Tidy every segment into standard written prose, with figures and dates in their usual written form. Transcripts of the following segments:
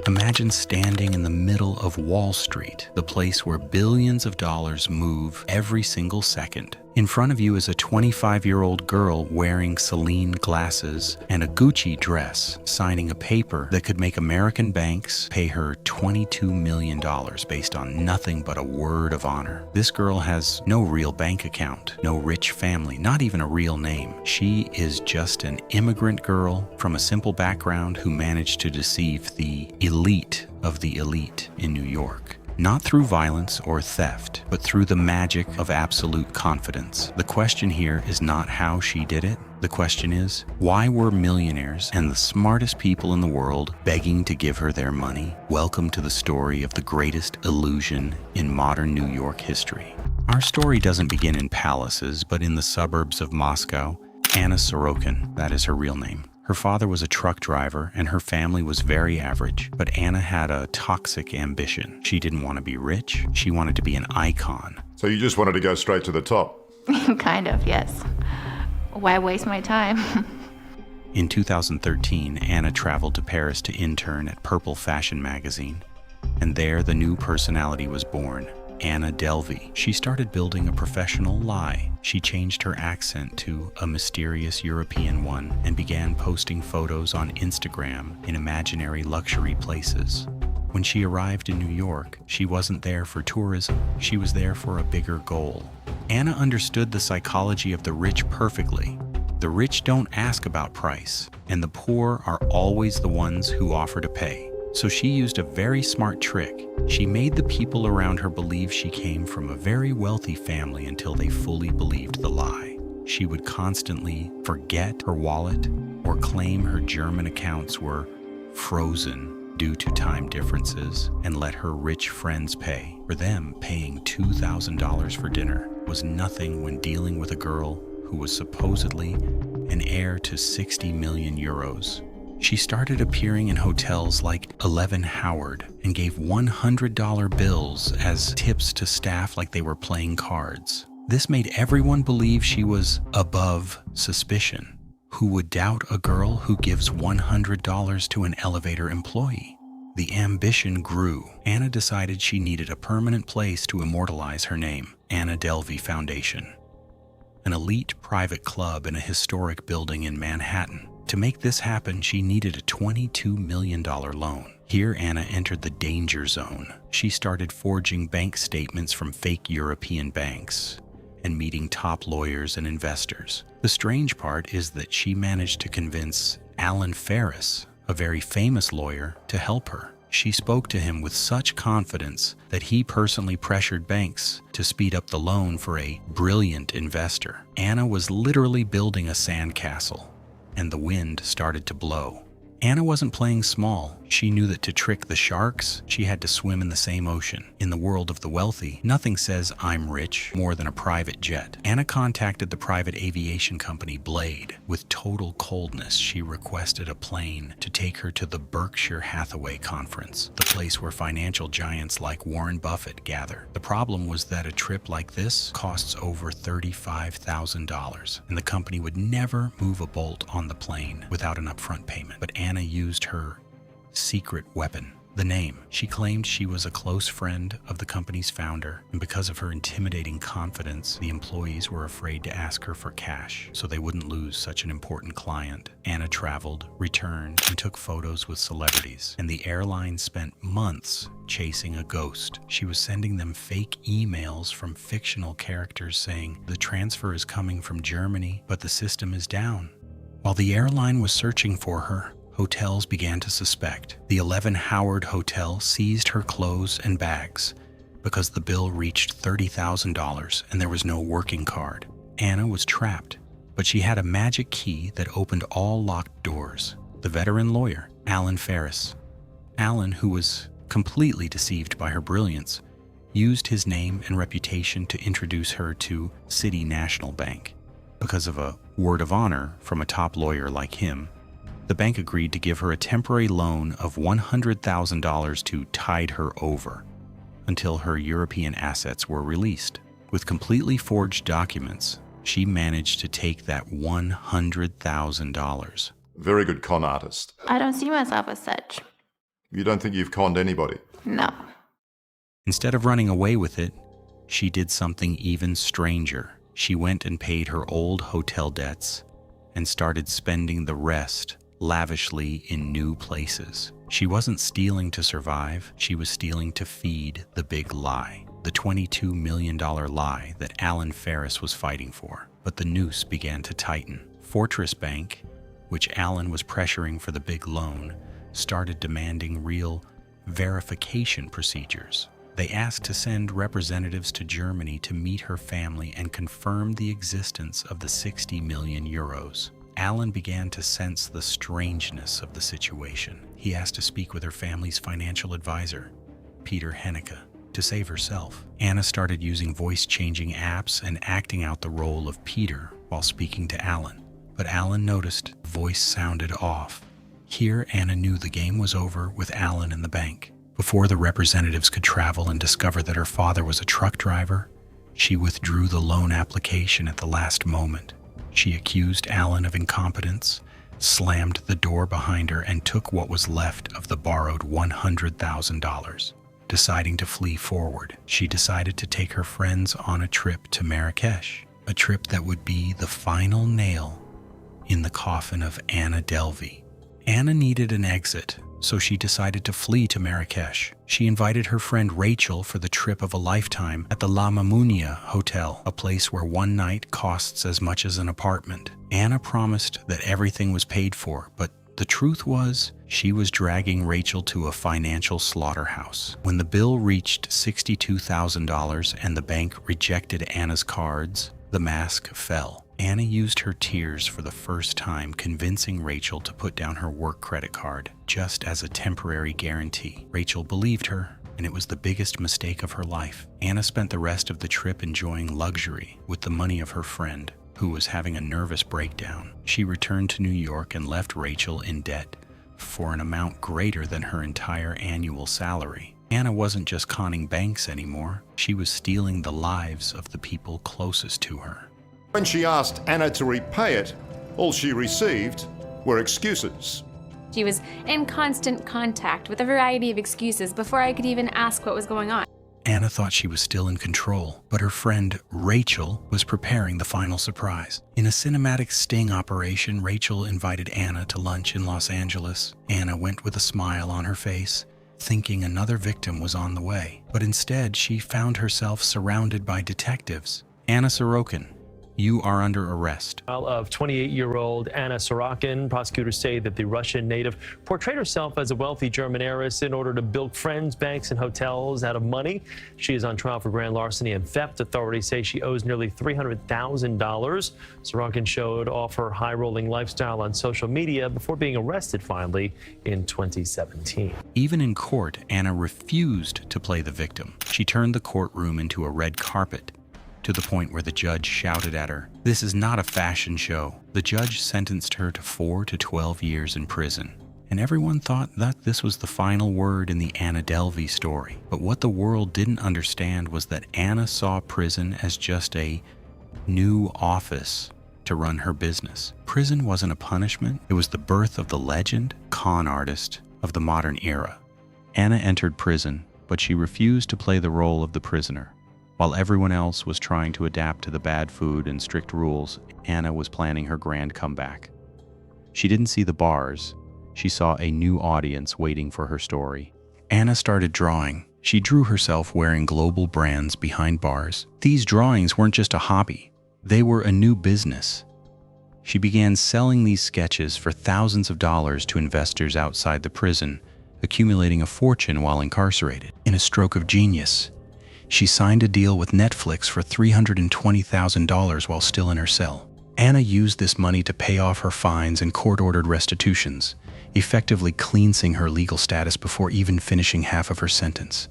Imagine standing in the middle of Wall Street, the place where billions of dollars move every single second. In front of you is a 25-year-old girl wearing Celine glasses and a Gucci dress, signing a paper that could make American banks pay her $22 million based on nothing but a word of honor. This girl has no real bank account, no rich family, not even a real name. She is just an immigrant girl from a simple background who managed to deceive the elite of the elite in New York. Not through violence or theft, but through the magic of absolute confidence. The question here is not how she did it. The question is, why were millionaires and the smartest people in the world begging to give her their money? Welcome to the story of the greatest illusion in modern New York history. Our story doesn't begin in palaces, but in the suburbs of Moscow. Anna Sorokin, that is her real name. Her father was a truck driver and her family was very average, but Anna had a toxic ambition. She didn't want to be rich, she wanted to be an icon. So you just wanted to go straight to the top? Kind of, yes. Why waste my time? In 2013, Anna traveled to Paris to intern at Purple Fashion magazine, and there the new personality was born. Anna Delvey. She started building a professional lie. She changed her accent to a mysterious European one and began posting photos on Instagram in imaginary luxury places. When she arrived in New York, she wasn't there for tourism. She was there for a bigger goal. Anna understood the psychology of the rich perfectly. The rich don't ask about price, and the poor are always the ones who offer to pay. So she used a very smart trick. She made the people around her believe she came from a very wealthy family until they fully believed the lie. She would constantly forget her wallet or claim her German accounts were frozen due to time differences and let her rich friends pay. For them, paying $2,000 for dinner was nothing when dealing with a girl who was supposedly an heir to 60 million euros. She started appearing in hotels like 11 Howard and gave $100 bills as tips to staff like they were playing cards. This made everyone believe she was above suspicion. Who would doubt a girl who gives $100 to an elevator employee? The ambition grew. Anna decided she needed a permanent place to immortalize her name, Anna Delvey Foundation, an elite private club in a historic building in Manhattan. To make this happen, she needed a $22 million loan. Here, Anna entered the danger zone. She started forging bank statements from fake European banks and meeting top lawyers and investors. The strange part is that she managed to convince Alan Ferris, a very famous lawyer, to help her. She spoke to him with such confidence that he personally pressured banks to speed up the loan for a brilliant investor. Anna was literally building a sandcastle, and the wind started to blow. Anna wasn't playing small. She knew that to trick the sharks, she had to swim in the same ocean. In the world of the wealthy, nothing says "I'm rich" more than a private jet. Anna contacted the private aviation company Blade. With total coldness, she requested a plane to take her to the Berkshire Hathaway conference, the place where financial giants like Warren Buffett gather. The problem was that a trip like this costs over $35,000, and the company would never move a bolt on the plane without an upfront payment. But Anna used her secret weapon, the name. She claimed she was a close friend of the company's founder, and because of her intimidating confidence, the employees were afraid to ask her for cash, so they wouldn't lose such an important client. Anna traveled, returned, and took photos with celebrities, and the airline spent months chasing a ghost. She was sending them fake emails from fictional characters saying, "The transfer is coming from Germany, but the system is down." While the airline was searching for her, hotels began to suspect. The 11 Howard Hotel seized her clothes and bags because the bill reached $30,000 and there was no working card. Anna was trapped, but she had a magic key that opened all locked doors. The veteran lawyer, Alan Ferris. Alan, who was completely deceived by her brilliance, used his name and reputation to introduce her to City National Bank. Because of a word of honor from a top lawyer like him, the bank agreed to give her a temporary loan of $100,000 to tide her over until her European assets were released. With completely forged documents, she managed to take that $100,000. Very good con artist. I don't see myself as such. You don't think you've conned anybody? No. Instead of running away with it, she did something even stranger. She went and paid her old hotel debts and started spending the rest lavishly in new places. She wasn't stealing to survive, she was stealing to feed the big lie, the $22 million lie that Alan Ferris was fighting for. But the noose began to tighten. Fortress Bank, which Alan was pressuring for the big loan, started demanding real verification procedures. They asked to send representatives to Germany to meet her family and confirm the existence of the 60 million euros. Alan began to sense the strangeness of the situation. He asked to speak with her family's financial advisor, Peter Hennecke, to save herself. Anna started using voice-changing apps and acting out the role of Peter while speaking to Alan. But Alan noticed the voice sounded off. Here, Anna knew the game was over with Alan in the bank. Before the representatives could travel and discover that her father was a truck driver, she withdrew the loan application at the last moment. She accused Alan of incompetence, slammed the door behind her, and took what was left of the borrowed $100,000. Deciding to flee forward, she decided to take her friends on a trip to Marrakesh, a trip that would be the final nail in the coffin of Anna Delvey. Anna needed an exit, so she decided to flee to Marrakesh. She invited her friend Rachel for the trip of a lifetime at the La Mamounia Hotel, a place where one night costs as much as an apartment. Anna promised that everything was paid for, but the truth was, she was dragging Rachel to a financial slaughterhouse. When the bill reached $62,000 and the bank rejected Anna's cards, the mask fell. Anna used her tears for the first time, convincing Rachel to put down her work credit card, just as a temporary guarantee. Rachel believed her, and it was the biggest mistake of her life. Anna spent the rest of the trip enjoying luxury with the money of her friend, who was having a nervous breakdown. She returned to New York and left Rachel in debt for an amount greater than her entire annual salary. Anna wasn't just conning banks anymore, she was stealing the lives of the people closest to her. When she asked Anna to repay it, all she received were excuses. She was in constant contact with a variety of excuses before I could even ask what was going on. Anna thought she was still in control, but her friend Rachel was preparing the final surprise. In a cinematic sting operation, Rachel invited Anna to lunch in Los Angeles. Anna went with a smile on her face, thinking another victim was on the way. But instead, she found herself surrounded by detectives. Anna Sorokin, you are under arrest. Of 28-year-old Anna Sorokin, prosecutors say that the Russian native portrayed herself as a wealthy German heiress in order to bilk friends, banks, and hotels out of money. She is on trial for grand larceny and theft. Authorities say she owes nearly $300,000. Sorokin showed off her high-rolling lifestyle on social media before being arrested finally in 2017. Even in court, Anna refused to play the victim. She turned the courtroom into a red carpet, to the point where the judge shouted at her, "This is not a fashion show." The judge sentenced her to 4 to 12 years in prison. And everyone thought that this was the final word in the Anna Delvey story. But what the world didn't understand was that Anna saw prison as just a new office to run her business. Prison wasn't a punishment, it was the birth of the legend, con artist of the modern era. Anna entered prison, but she refused to play the role of the prisoner. While everyone else was trying to adapt to the bad food and strict rules, Anna was planning her grand comeback. She didn't see the bars. She saw a new audience waiting for her story. Anna started drawing. She drew herself wearing global brands behind bars. These drawings weren't just a hobby. They were a new business. She began selling these sketches for thousands of dollars to investors outside the prison, accumulating a fortune while incarcerated. In a stroke of genius, she signed a deal with Netflix for $320,000 while still in her cell. Anna used this money to pay off her fines and court-ordered restitutions, effectively cleansing her legal status before even finishing half of her sentence.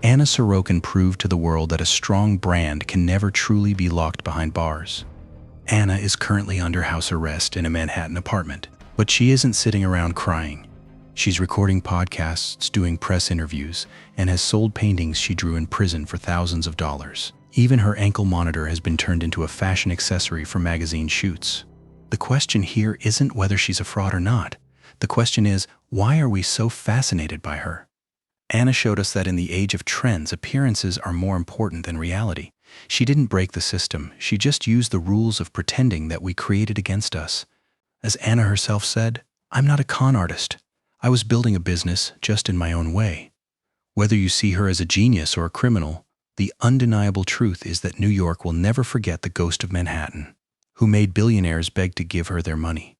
Anna Sorokin proved to the world that a strong brand can never truly be locked behind bars. Anna is currently under house arrest in a Manhattan apartment, but she isn't sitting around crying. She's recording podcasts, doing press interviews, and has sold paintings she drew in prison for thousands of dollars. Even her ankle monitor has been turned into a fashion accessory for magazine shoots. The question here isn't whether she's a fraud or not. The question is, why are we so fascinated by her? Anna showed us that in the age of trends, appearances are more important than reality. She didn't break the system. She just used the rules of pretending that we created against us. As Anna herself said, "I'm not a con artist. I was building a business just in my own way." Whether you see her as a genius or a criminal, the undeniable truth is that New York will never forget the ghost of Manhattan, who made billionaires beg to give her their money.